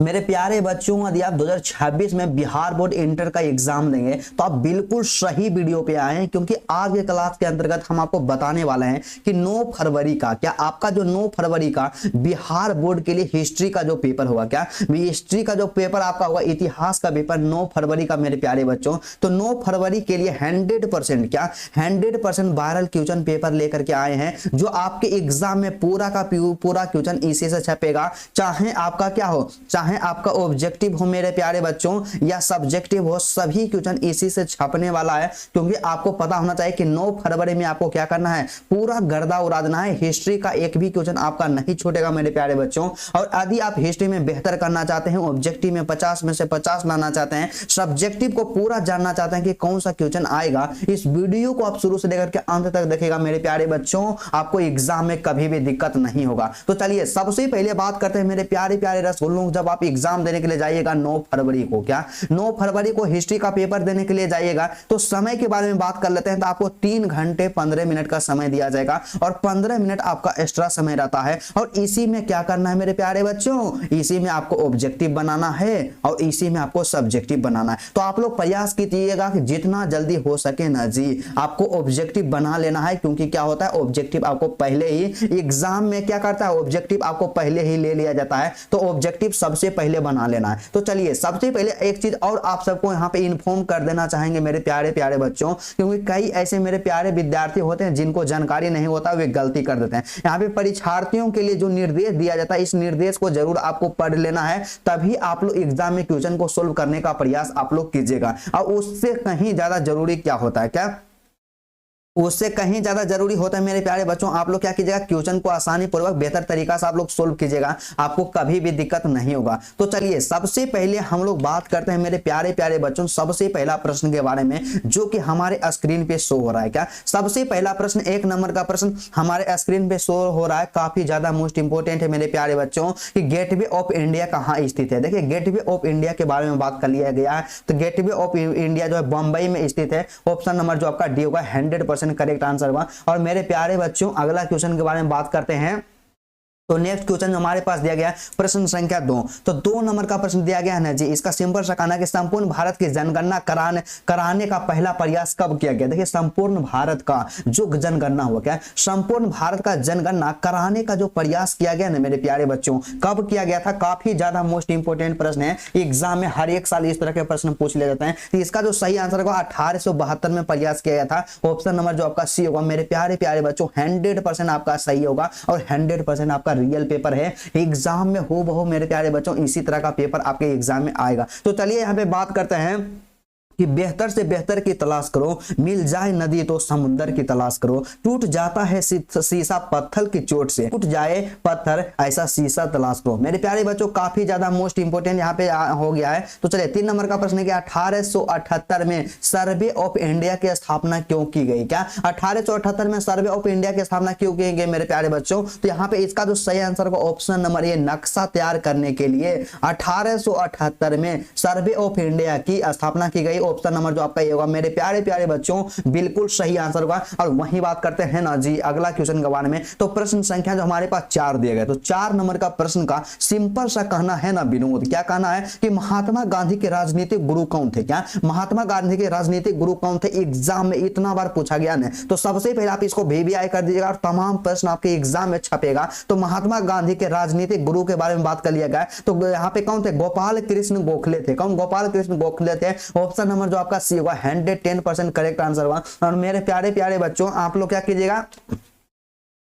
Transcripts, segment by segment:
मेरे प्यारे बच्चों, यदि आप 2026 में बिहार बोर्ड इंटर का एग्जाम देंगे तो आप बिल्कुल सही वीडियो पे आए हैं, क्योंकि आज के क्लास के अंतर्गत हम आपको बताने वाले हैं कि 9 फरवरी का क्या आपका जो 9 फरवरी का बिहार बोर्ड के लिए हिस्ट्री का जो पेपर होगा, क्या हिस्ट्री का जो पेपर आपका होगा, इतिहास का पेपर 9 फरवरी का मेरे प्यारे बच्चों। तो 9 फरवरी के लिए 100% क्या 100% वायरल क्वेश्चन पेपर लेकर के आए हैं, जो आपके एग्जाम में पूरा का पूरा क्वेश्चन इसी से छपेगा। चाहे आपका क्या हो, चाहे आपका ऑब्जेक्टिव हो मेरे प्यारे बच्चों या सब्जेक्टिव हो, सभी क्वेश्चन इसी से छपने वाला है। क्योंकि आपको पता होना चाहिए कि 9 फरवरी में आपको क्या करना है, पूरा गर्दा उड़ा देना है। हिस्ट्री का एक भी क्वेश्चन आपका नहीं छूटेगा मेरे प्यारे बच्चों। और यदि आप हिस्ट्री में बेहतर करना चाहते हैं, ऑब्जेक्टिव में 50 में से 50 लाना चाहते हैं, सब्जेक्टिव को पूरा जानना चाहते हैं कि कौन सा क्वेश्चन आएगा, इस वीडियो को आप शुरू से लेकर के अंत तक देखेगा मेरे प्यारे बच्चों। आपको एग्जाम में कभी भी दिक्कत नहीं होगा। तो चलिए सबसे पहले बात करते हैं मेरे प्यारे प्यारे रसगुल्लों, जब आप एग्जाम देने के लिए जाइएगा 9 फरवरी को, क्या 9 फरवरी को हिस्ट्री का पेपर देने के लिए जाइएगा, तो समय के बारे में बात कर लेते हैं। तो आपको 3 घंटे 15 मिनट का समय दिया जाएगा और 15 मिनट आपका एक्स्ट्रा समय रहता है। और इसी में क्या करना है मेरे प्यारे बच्चों, इसी में आपको ऑब्जेक्टिव बनाना है और इसी में आपको सब्जेक्टिव बनाना है। तो आप लोग प्रयास कीजिएगा कि जितना जल्दी हो सके ना जी आपको ऑब्जेक्टिव बना लेना है, क्योंकि क्या होता है ऑब्जेक्टिव आपको पहले ही एग्जाम में क्या करता है, ऑब्जेक्टिव आपको पहले ही ले लिया जाता है। तो ऑब्जेक्टिव सबसे पहले बना लेना है। तो चलिए सबसे पहले एक चीज और आप सबको यहाँ पे इन्फॉर्म कर देना चाहेंगे मेरे प्यारे प्यारे बच्चों, क्योंकि कई ऐसे मेरे प्यारे विद्यार्थी होते हैं जिनको जानकारी नहीं होता, वे गलती कर देते हैं। यहाँ पे परीक्षार्थियों के लिए जो निर्देश दिया जाता है, इस निर्देश को जरूर आपको पढ़ लेना है, तभी आप लोग एग्जाम में क्वेश्चन को सोल्व करने का प्रयास आप लोग कीजिएगा। और उससे कहीं ज्यादा जरूरी क्या होता है, क्या उससे कहीं ज्यादा जरूरी होता है मेरे प्यारे बच्चों, आप लोग क्या कीजिएगा, क्वेश्चन को आसानी पूर्वक बेहतर तरीका से आप लोग सोल्व कीजिएगा, आपको कभी भी दिक्कत नहीं होगा। तो चलिए सबसे पहले हम लोग बात करते हैं मेरे प्यारे प्यारे बच्चों, सबसे पहला प्रश्न के बारे में जो कि हमारे स्क्रीन पे शो हो रहा है। क्या सबसे पहला प्रश्न 1 नंबर का प्रश्न हमारे स्क्रीन पे शो हो रहा है, काफी ज्यादा मोस्ट इंपोर्टेंट है मेरे प्यारे बच्चों, कि गेटवे ऑफ इंडिया कहाँ स्थित है। देखिए गेटवे ऑफ इंडिया के बारे में बात कर लिया गया है। तो गेटवे ऑफ इंडिया जो है बंबई में स्थित है। ऑप्शन नंबर जो आपका डी होगा 100% करेक्ट आंसर हुआ। और मेरे प्यारे बच्चों अगला क्वेश्चन के बारे में बात करते हैं। तो नेक्स्ट क्वेश्चन हमारे पास दिया गया प्रश्न संख्या 2। तो 2 नंबर का प्रश्न दिया गया है ना जी, इसका सिंपल सा कहना है कि संपूर्ण भारत की जनगणना कराने का पहला प्रयास कब किया गया। देखिए संपूर्ण भारत का जो जनगणना हुआ, क्या संपूर्ण भारत का जनगणना कराने का जो प्रयास किया गया ना मेरे प्यारे बच्चों, कब किया गया था। काफी ज्यादा मोस्ट इंपोर्टेंट प्रश्न है, एग्जाम में हर एक साल इस तरह के प्रश्न पूछ ले जाते हैं। तो इसका जो सही आंसर होगा 1872 में प्रयास किया गया था। ऑप्शन नंबर जो आपका सी होगा मेरे प्यारे प्यारे बच्चों, 100% आपका सही होगा और 100% आपका रियल पेपर है। एग्जाम में हो बहु मेरे प्यारे बच्चों इसी तरह का पेपर आपके एग्जाम में आएगा। तो चलिए यहाँ पे बात करते हैं कि बेहतर से बेहतर की तलाश करो, मिल जाए नदी तो समुंदर की तलाश करो, टूट जाता है शीशा पत्थर की चोट से, टूट जाए पत्थर ऐसा शीशा तलाश करो। मेरे प्यारे बच्चों काफी ज्यादा मोस्ट इंपोर्टेंट यहाँ पे हो गया है। तो चलिए 3 नंबर का प्रश्न है कि 1878 में सर्वे ऑफ इंडिया की स्थापना क्यों की गई। क्या 1878 में सर्वे ऑफ इंडिया की स्थापना क्यों की गई मेरे प्यारे बच्चों। तो यहाँ पे इसका जो सही आंसर होगा ऑप्शन नंबर ए, नक्शा तैयार करने के लिए 1878 में सर्वे ऑफ इंडिया की स्थापना की गई। ऑप्शन नंबर जो आपका ये होगा मेरे प्यारे प्यारे बच्चों बिल्कुल सही आंसर होगा। और वही बात करते हैं ना जी अगला क्वेश्चन के बारे में। तो प्रश्न संख्या जो हमारे पास 4 दिए गए, तो 4 नंबर का प्रश्न का सिंपल सा कहना है ना विनोद, क्या कहना है कि महात्मा गांधी के राजनीतिक गुरु कौन थे। क्या महात्मा गांधी के राजनीतिक गुरु कौन थे, एग्जाम में इतना बार पूछा गया ना। तो सबसे पहले आप इसको VVI कर दीजिएगा और तमाम प्रश्न आपके एग्जाम में छपेगा। तो महात्मा गांधी के राजनीतिक गुरु के बारे में बात कर लिया गया। तो यहाँ पे कौन थे, गोपाल कृष्ण गोखले थे। कौन, गोपाल कृष्ण गोखले थे। ऑप्शन नंबर जो आपका सी होगा 110% करेक्ट आंसर हुआ। और मेरे प्यारे प्यारे बच्चों आप लोग क्या कीजिएगा,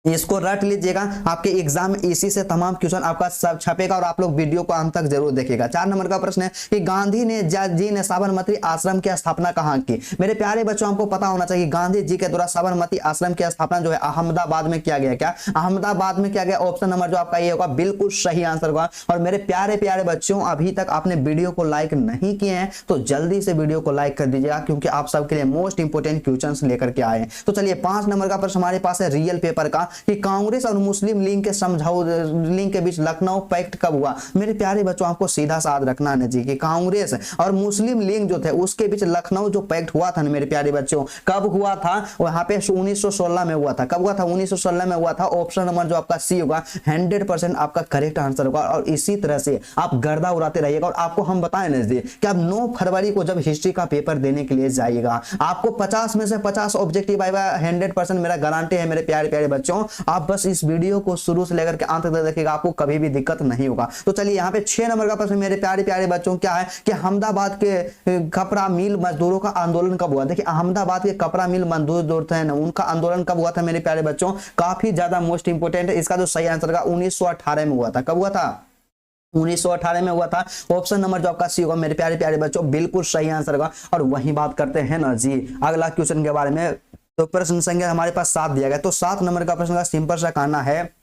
इसको रट लीजिएगा, आपके एग्जाम में इसी से तमाम क्वेश्चन आपका सब छपेगा और आप लोग वीडियो को अंत तक जरूर देखिएगा। 4 नंबर का प्रश्न है कि गांधी जी ने साबरमती आश्रम की स्थापना कहाँ की। मेरे प्यारे बच्चों आपको पता होना चाहिए गांधी जी के द्वारा साबरमती आश्रम की स्थापना जो है अहमदाबाद में किया गया। क्या अहमदाबाद में किया गया। ऑप्शन नंबर जो आपका ये होगा बिल्कुल सही आंसर होगा। और मेरे प्यारे प्यारे बच्चों अभी तक आपने वीडियो को लाइक नहीं किए हैं तो जल्दी से वीडियो को लाइक कर दीजिएगा, क्योंकि आप सबके लिए मोस्ट इंपोर्टेंट क्वेश्चन लेकर के आए हैं। तो चलिए 5 नंबर का प्रश्न हमारे पास है रियल पेपर का। कि कांग्रेस और मुस्लिम लीग के लीग के बीच लखनऊ पैक्ट कब हुआ। मेरे प्यारे बच्चों आपको सीधा साध रखना है जी कि कांग्रेस और मुस्लिम लीग जो थे उसके बीच लखनऊ जो पैक्ट हुआ था ना मेरे प्यारे बच्चों, कब हुआ था, वहां पे 1916 में हुआ था। कब हुआ था? 1916 में हुआ था। ऑप्शन नंबर जो आपका सी होगा 100% आपका करेक्ट आंसर होगा। और इसी तरह से आप गर्दा उड़ाते रहिएगा। और आपको हम बताएं ना जी कि आप 9 फरवरी को जब हिस्ट्री का पेपर देने के लिए जाइएगा, आपको 50 में से 50 ऑब्जेक्टिव आएगा 100%, मेरा गारंटी है मेरे प्यारे प्यारे बच्चों। आप बस इस वीडियो को शुरू से लेकर के अंत तक देखिएगा, आपको कभी भी दिक्कत नहीं होगा। तो चलिए यहाँ पे 6 नंबर का प्रश्न मेरे प्यारे प्यारे बच्चों क्या है कि अहमदाबाद के कपड़ा मिल मजदूरों का आंदोलन कब हुआ। देखिए अहमदाबाद के कपड़ा मिल मजदूर थे ना, उनका आंदोलन कब हुआ था मेरे प्यारे बच्चों, काफी ज्यादा मोस्ट इंपोर्टेंट है। इसका जो सही आंसर का 1918 में हुआ था। कब हुआ था? 1918 में हुआ था। ऑप्शन नंबर जो आपका सी होगा मेरे प्यारे प्यारे बच्चों बिल्कुल सही आंसर होगा। और वही बात करते हैं ना जी अगला क्वेश्चन के बारे में। तो प्रश्न संख्या हमारे पास 7 दिया गया। तो 7 नंबर का प्रश्न का सिंपल सा कहना है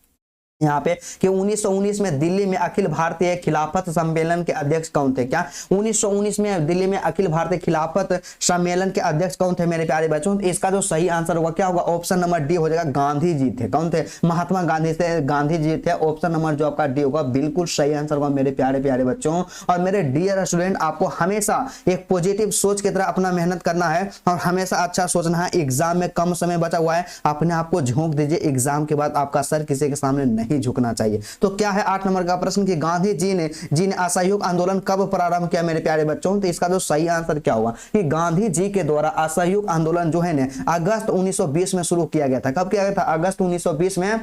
यहाँ पे कि 1919 में दिल्ली में अखिल भारतीय खिलाफत सम्मेलन के अध्यक्ष कौन थे। क्या 1919 में दिल्ली में अखिल भारतीय खिलाफत सम्मेलन के अध्यक्ष कौन थे मेरे प्यारे बच्चों। इसका जो सही आंसर होगा क्या होगा? ऑप्शन नंबर डी हो जाएगा, गांधी जी थे। कौन थे? महात्मा गांधी थे, गांधी जी थे। ऑप्शन नंबर जो आपका डी होगा बिल्कुल सही आंसर होगा मेरे प्यारे प्यारे बच्चों। और मेरे डियर स्टूडेंट आपको हमेशा एक पॉजिटिव सोच की तरह अपना मेहनत करना है और हमेशा अच्छा सोचना है। एग्जाम में कम समय बचा हुआ है, अपने आप को झोंक दीजिए। एग्जाम के बाद आपका सर किसी के सामने नहीं झुकना चाहिए। तो क्या है 8 नंबर का प्रश्न कि गांधी जी ने असहयोग आंदोलन कब प्रारंभ किया मेरे प्यारे बच्चों। तो इसका जो सही आंसर क्या होगा कि गांधी जी के द्वारा असहयोग आंदोलन जो है ना अगस्त 1920 में शुरू किया गया था। कब किया गया था? अगस्त 1920 में।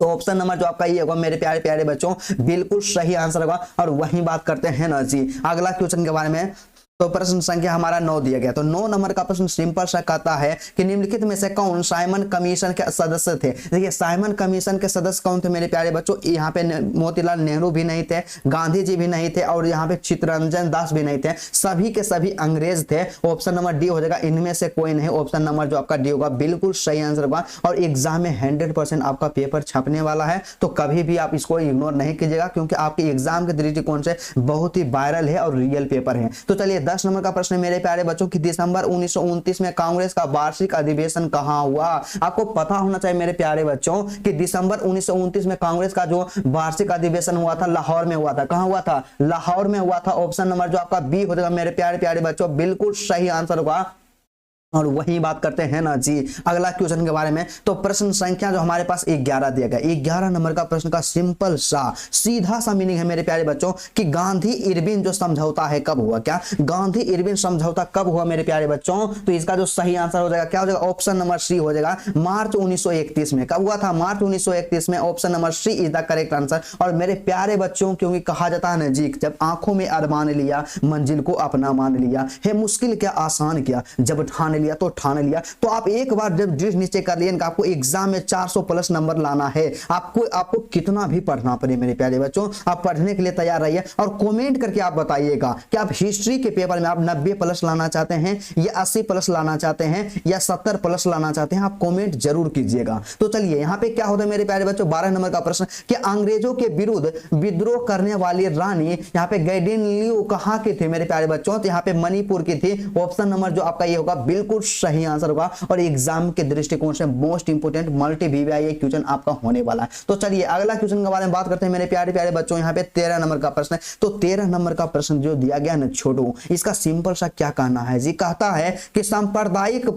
तो ऑप्शन नंबर जो आपका ये होगा मेरे प्यारे प्यारे बच्चों बिल्कुल सही आंसर होगा। और वही बात करते हैं ना जी अगला क्वेश्चन के बारे में। तो प्रश्न संख्या हमारा 9 दिया गया। तो 9 नंबर का प्रश्न सिंपल सा कहता है कि निम्नलिखित में से कौन साइमन कमीशन के सदस्य थे। देखिए साइमन कमीशन के सदस्य कौन थे मेरे प्यारे बच्चों। यहाँ पे मोतीलाल नेहरू भी नहीं थे, गांधी जी भी नहीं थे और यहाँ पे चित्तरंजन दास भी नहीं थे। सभी के सभी अंग्रेज थे। ऑप्शन नंबर डी हो जाएगा, इनमें से कोई नहीं। ऑप्शन नंबर जो आपका डी होगा बिल्कुल सही आंसर होगा। और एग्जाम में 100% आपका पेपर छपने वाला है। तो कभी भी आप इसको इग्नोर नहीं कीजिएगा क्योंकि आपके एग्जाम के दृष्टिकोण से बहुत ही वायरल है और रियल पेपर है। तो चलिए 10 नंबर का प्रश्न मेरे प्यारे बच्चों कि दिसंबर 1929 में कांग्रेस का वार्षिक अधिवेशन कहां हुआ। आपको पता होना चाहिए मेरे प्यारे बच्चों कि दिसंबर 1929 में कांग्रेस का जो वार्षिक अधिवेशन हुआ था लाहौर में हुआ था। कहां हुआ था? लाहौर में हुआ था। ऑप्शन नंबर जो आपका बी हो जाएगा मेरे प्यारे प्यारे बच्चों बिल्कुल सही आंसर होगा। और वही बात करते हैं ना जी अगला क्वेश्चन के बारे में। तो प्रश्न संख्या जो हमारे पास 11 दिया गया। 11 नंबर का प्रश्न का सिंपल सा सीधा सा मीनिंग है मेरे प्यारे बच्चों कि गांधी इरविन जो समझौता है कब हुआ। क्या गांधी इरविन समझौता कब हुआ मेरे प्यारे बच्चों। तो इसका जो सही आंसर हो जाएगा क्या हो जाएगा? ऑप्शन नंबर सी हो जाएगा, मार्च 1931 में। कब हुआ था? मार्च 1931 में। Option number C is the correct answer. और मेरे प्यारे बच्चों क्योंकि कहा जाता है ना जी जब आंखों में अरमान लिया मंजिल को अपना मान लिया, है मुश्किल क्या आसान किया, जब ठान लिया तो ठान लिया। तो आप एक बार जब दृढ़ निश्चय कर लिए आपको एग्जाम में 400 प्लस नंबर लाना है, आपको कितना भी पढ़ना पड़े मेरे प्यारे बच्चों आप पढ़ने के लिए तैयार रहिए। और कमेंट करके आप बताइएगा कि आप हिस्ट्री के पेपर में आप 90 प्लस लाना चाहते हैं या 80 प्लस लाना चाहते हैं या 70 प्लस लाना चाहते हैं। आप कमेंट जरूर कीजिएगा। तो चलिए यहाँ पे क्या होता है मेरे प्यारे बच्चों 12 नंबर का प्रश्न कि अंग्रेजों के विरुद्ध विद्रोह करने वाली रानी यहाँ पे गैडिन लियू कहाँ की थी मेरे प्यारे बच्चों। तो यहाँ पे मणिपुर की थी। ऑप्शन नंबर जो आपका ये होगा बिल्कुल सही आंसर होगा। और एग्जाम के दृष्टिकोण से most important multi VVI question आपका होने वाला है। तो चलिए अगला क्वेश्चन के बारे में बात करते हैं मेरे प्यारे प्यारे बच्चों। यहाँ पे 13 नंबर का प्रश्न है। तो 13 नंबर का प्रश्न जो दिया गया ना छोटू, इसका सिंपल सा क्या कहना है जी, कहता है कि सांप्रदायिक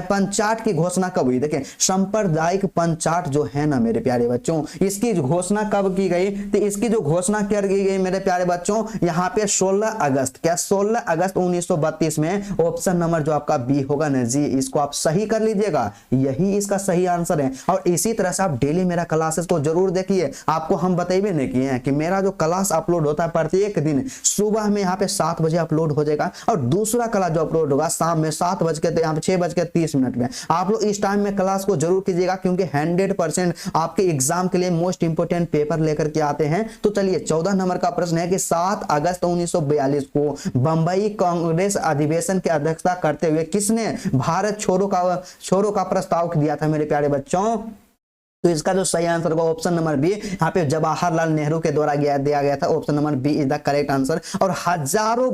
पंचाट की घोषणा कब हुई। देखिए सांप्रदायिक पंचाट जो है ना मेरे प्यारे बच्चों, इसकी घोषणा कब की गई। तो इसकी जो घोषणा कर की गई मेरे प्यारे बच्चों यहाँ पे 16 अगस्त, क्या 16 अगस्त 1932 में। ऑप्शन नंबर जो आपका बी होगा ना जी, इसको आप सही कर लीजिएगा, यही इसका सही आंसर है। और इसी तरह से आप डेली मेरा क्लासेस को जरूर देखिए। आपको हम बताइए नहीं किए हैं कि मेरा जो क्लास अपलोड होता है प्रत्येक दिन सुबह में यहाँ पे 7 बजे अपलोड हो जाएगा और दूसरा क्लास जो अपलोड होगा शाम में 7 बज के यहाँ पे 6:30 में। आप लोग इस टाइम में क्लास को जरूर कीजिएगा क्योंकि 100% आपके एग्जाम के लिए मोस्ट इंपोर्टेंट पेपर लेकर के आते हैं। तो चलिए 14 नंबर का प्रश्न है कि 7 अगस्त 1942 को बंबई कांग्रेस अधिवेशन की अध्यक्षता करते हुए किसने भारत छोड़ो का प्रस्ताव दिया था मेरे प्यारे बच्चों। तो इसका जो सही आंसर होगा ऑप्शन नंबर बी, यहाँ पे जवाहरलाल नेहरू के द्वारा दिया गया था। Option number B is the correct answer. और हजारों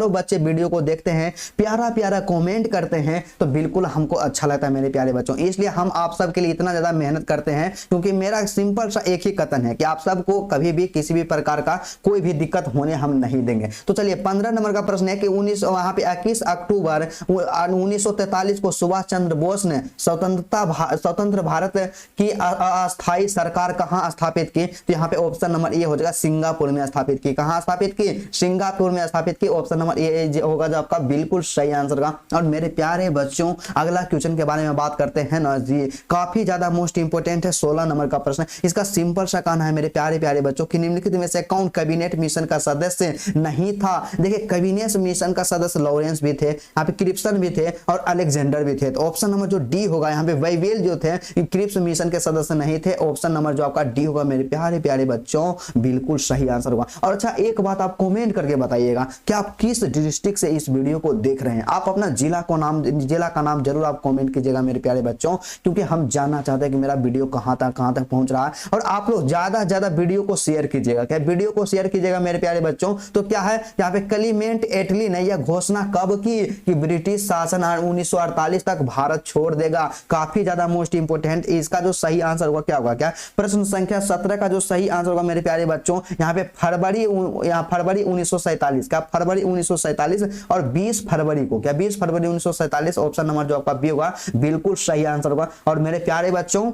बच्चे वीडियो को देखते हैं, प्यारा प्यारा कमेंट करते हैं, तो बिल्कुल हमको अच्छा लगता है मेरे प्यारे बच्चों। इसलिए हम आप सबके लिए इतना ज्यादा मेहनत करते हैं, क्योंकि मेरा सिंपल सा एक ही कथन है कि आप सबको कभी भी किसी भी प्रकार का कोई भी दिक्कत होने हम नहीं देंगे। तो चलिए 15 नंबर का प्रश्न है कि 21 अक्टूबर 1943 को सुभाष चंद्र बोस ने स्वतंत्र भारत की अस्थायी सरकार कहां स्थापित की? तो यहाँ पे ऑप्शन नंबर ए हो जाएगा सिंगापुर में स्थापित की। कहां स्थापित की? सिंगापुर में स्थापित की। ऑप्शन नंबर ए होगा जो आपका बिल्कुल सही आंसर का। और मेरे प्यारे बच्चों अगला क्वेश्चन के बारे में बात करते हैं ना जी, काफी ज्यादा मोस्ट इंपोर्टेंट है। 16 नंबर का प्रश्न, इसका सिंपल सा कहना है मेरे प्यारे प्यारे बच्चों कि निम्नलिखित में से कौन कैबिनेट मिशन का सदस्य नहीं था? देखिए कैबिनेट मिशन का सदस्य लॉरेंस भी थे, यहाँ पे क्रिप्सन भी थे और अलेक्जेंडर भी थे। तो ऑप्शन नंबर जो डी होगा, यहाँ पे वेवेल जो थे क्रिप्स मिशन के सदस्य नहीं थे। ऑप्शन नंबर जो आपका डी होगा मेरे प्यारे प्यारे बच्चों बिल्कुल सही आंसर होगा। और अच्छा एक बात आप कमेंट करके बताइएगा कि आप किस डिस्ट्रिक्ट से इस वीडियो को देख रहे हैं। आप अपना जिला का नाम जरूर आप कमेंट कीजिएगा मेरे प्यारे बच्चों, क्योंकि हम जानना चाहते हैं कि मेरा वीडियो कहां तक पहुंच रहा है। और आप लोग ज्यादा से ज्यादा वीडियो को शेयर कीजिएगा, क्या वीडियो को शेयर कीजिएगा मेरे प्यारे बच्चों। तो क्या है यहाँ पे क्लीमेंट एटली ने यह घोषणा कब की कि ब्रिटिश शासन 1948 तक भारत छोड़ देगा? काफी ज्यादा मोस्ट इंपोर्टेंट। इसका जो सही आंसर होगा क्या होगा? क्या प्रश्न संख्या 17 का जो सही आंसर होगा मेरे प्यारे बच्चों, यहाँ पे फरवरी 1947, क्या फरवरी 1947 और 20 फरवरी को, क्या 20 फरवरी 1947। ऑप्शन नंबर जो आपका बी होगा बिल्कुल सही आंसर होगा। और मेरे प्यारे बच्चों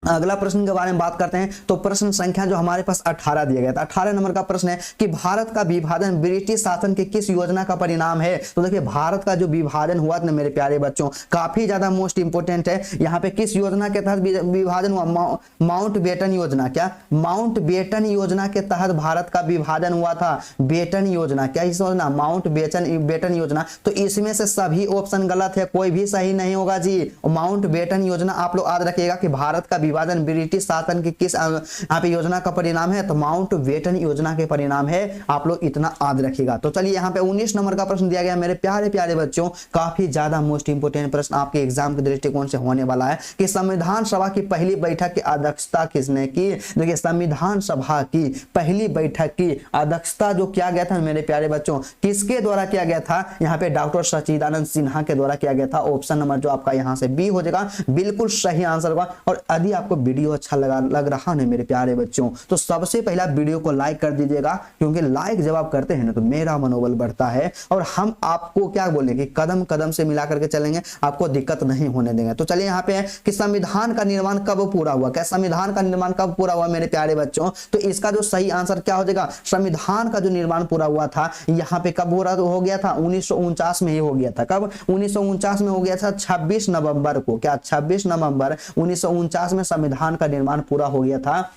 अगला प्रश्न के बारे में बात करते हैं। तो प्रश्न संख्या जो हमारे पास 18 दिया गया था, 18 नंबर का प्रश्न है कि भारत का विभाजन ब्रिटिश शासन की किस योजना का परिणाम है? तो देखिए भारत का जो विभाजन हुआ था मेरे प्यारे बच्चों काफी ज्यादा मोस्ट इंपोर्टेंट है। यहाँ पे किस योजना के तहत विभाजन हुआ? माउंटबेटन योजना। क्या माउंटबेटन योजना के तहत भारत का विभाजन हुआ था? बेटन योजना, क्या इस योजना माउंटबेटन योजना। तो इसमें से सभी ऑप्शन गलत है, कोई भी सही नहीं होगा जी। माउंटबेटन योजना आप लोग याद रखिएगा कि भारत का विभाजन ब्रिटिश शासन की किस यहाँ पे योजना का परिणाम है? तो माउंटबेटन योजना के परिणाम है, आप लोग इतना याद रखिएगा। तो चलिए यहाँ पे 19 नंबर का प्रश्न दिया गया मेरे प्यारे प्यारे बच्चों, काफी ज्यादा मोस्ट इंपोर्टेंट प्रश्न आपके एग्जाम के दृष्टिकोण से होने वाला है कि संविधान सभा की पहली बैठक की अध्यक्षता किसने की? देखिए संविधान सभा की पहली बैठक की अध्यक्षता जो किया गया था मेरे प्यारे बच्चों, किसके द्वारा किया गया था? यहाँ पे डॉक्टर सच्चिदानंद सिन्हा के द्वारा किया गया था। ऑप्शन नंबर जो आपका यहाँ से बी हो जाएगा बिल्कुल सही आंसर होगा। और यदि आपको वीडियो अच्छा लग रहा है मेरे प्यारे बच्चों, तो सबसे पहला वीडियो को लाइक कर दीजिएगा, क्योंकि लाइक जब आप करते हैं ना तो मेरा मनोबल बढ़ता है और हम आपको क्या बोलेंगे कदम कदम से मिला करके चलेंगे, आपको दिक्कत नहीं होने देंगे। तो चलिए यहाँ पे है कि संविधान का निर्माण कब पूरा हुआ? क्या संविधान का निर्माण कब पूरा हुआ मेरे प्यारे बच्चों? तो इसका जो सही आंसर क्या हो जाएगा? संविधान का जो निर्माण पूरा हुआ था यहाँ पे कब हो गया था? 1949 में ही हो गया था। कब? 1949 में हो गया था 26 नवंबर को। क्या 26 नवंबर 1949 में संविधान का निर्माण पूरा हो गया था।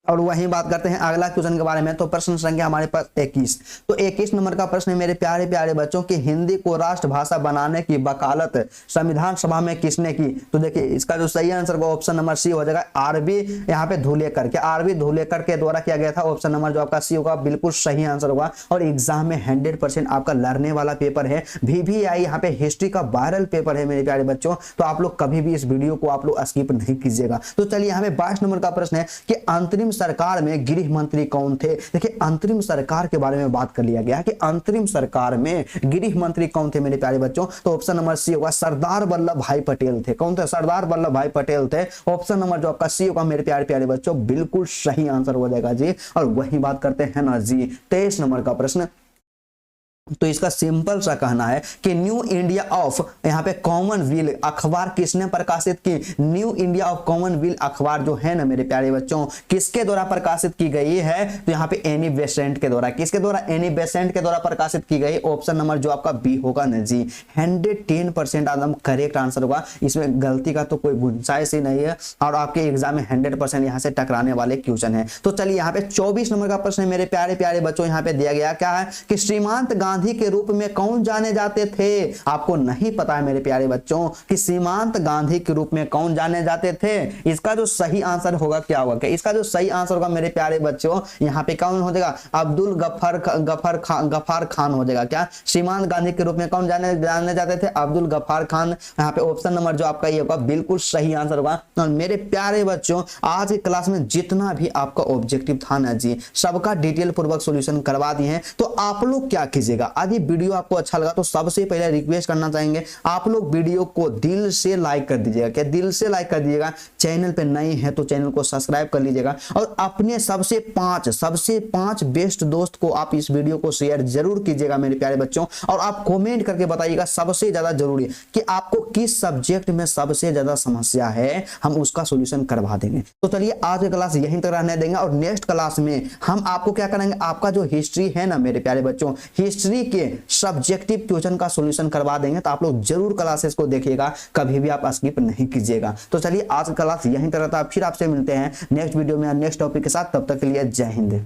और वहीं बात करते हैं अगला क्वेश्चन के बारे में। तो प्रश्न संख्या हमारे पास 21। तो 21 नंबर का प्रश्न है मेरे प्यारे प्यारे बच्चों की हिंदी को राष्ट्रभाषा बनाने की वकालत संविधान सभा में किसने की? तो देखिए इसका जो सही आंसर होगा ऑप्शन नंबर सी हो जाएगा आरबी यहाँ पे धुलेकर। क्या आरबी धुलेकर के द्वारा किया गया था? ऑप्शन नंबर जो आपका सी होगा बिल्कुल सही आंसर होगा। और एग्जाम में 100% आपका लड़ने वाला पेपर है, VVI यहाँ पे हिस्ट्री का वायरल पेपर है मेरे प्यारे बच्चों। तो आप लोग कभी भी इस वीडियो को आप लोग स्किप नहीं कीजिएगा। तो चलिए यहाँ पे 22 नंबर का प्रश्न है कि अंतरिम सरकार में गृह मंत्री कौन थे? देखिए अंतरिम सरकार के बारे में बात कर लिया गया कि अंतरिम सरकार में गृह मंत्री कौन थे मेरे प्यारे बच्चों। तो ऑप्शन नंबर सी होगा सरदार वल्लभ भाई पटेल थे। कौन थे? सरदार वल्लभ भाई पटेल थे। ऑप्शन नंबर जो आपका सी होगा मेरे प्यारे प्यारे बच्चों बिल्कुल सही आंसर हो जाएगा जी। और वही बात करते हैं ना जी 23 नंबर का प्रश्न। तो इसका सिंपल सा कहना है कि न्यू इंडिया ऑफ यहाँ पे कॉमनवेल्थ अखबार किसने प्रकाशित की? न्यू इंडिया ऑफ कॉमनवेल्थ अखबार जो है ना मेरे प्यारे बच्चों किसके द्वारा प्रकाशित की गई है? तो यहाँ पे एनी बेसेंट के द्वारा। किसके द्वारा? एनी बेसेंट के द्वारा प्रकाशित की गई। ऑप्शन नंबर जो आपका बी होगा ना जी 110% एकदम करेक्ट आंसर होगा। इसमें गलती का तो कोई गुंजाइश ही नहीं है और आपके एग्जाम में 100% यहाँ से टकराने वाले क्वेश्चन है। तो चलिए यहाँ पे 24 नंबर का प्रश्न मेरे प्यारे प्यारे बच्चों यहाँ पे दिया गया क्या है कि श्रीमांत गांधी के रूप में कौन जाने जाते थे? आपको नहीं पता है मेरे प्यारे बच्चों कि सीमांत गांधी के रूप में कौन जाने जाते थे? इसका जो सही आंसर होगा क्या होगा? इसका जो सही आंसर होगा मेरे प्यारे बच्चों, यहाँ पे कौन हो जाएगा? अब्दुल गफ्फार खान हो जाएगा। क्या सीमांत गांधी के रूप में कौन जाने जाते थे? अब्दुल गफ्फार खान। यहाँ पे ऑप्शन नंबर जो आपका ये होगा बिल्कुल सही आंसर होगा। और मेरे प्यारे बच्चों, आज की क्लास में जितना भी आपका ऑब्जेक्टिव था ना जी, सबका डिटेल पूर्वक सॉल्यूशन करवा दिए हैं। तो आप लोग क्या कीजिएगा, यदि वीडियो आपको अच्छा लगा तो सबसे पहले रिक्वेस्ट करना चाहेंगे आप लोग वीडियो को दिल से लाइक कर दीजिएगा। क्या दिल से लाइक कर दीजिएगा? चैनल पे नए हैं तो चैनल को सब्सक्राइब कर लीजिएगा और अपने सबसे पांच बेस्ट दोस्त को आप इस वीडियो को शेयर जरूर कीजिएगा मेरे प्यारे बच्चों। और आप कमेंट करके बताइएगा सबसे ज्यादा जरूरी कि आपको किस सब्जेक्ट में सबसे ज्यादा समस्या है, हम उसका सॉल्यूशन करवा देंगे। तो चलिए आज की क्लास यहीं तक रहने देंगे और नेक्स्ट क्लास में हम आपको क्या करेंगे, आपका जो हिस्ट्री है ना मेरे प्यारे बच्चों, हिस्ट्री के सब्जेक्टिव क्वेश्चन का सॉल्यूशन करवा देंगे। तो आप लोग जरूर क्लासेस को देखिएगा, कभी भी आप स्किप नहीं कीजिएगा। तो चलिए आज क्लास यहीं तक रहता है, फिर आपसे मिलते हैं नेक्स्ट वीडियो में नेक्स्ट टॉपिक के साथ। तब तक के लिए जय हिंद।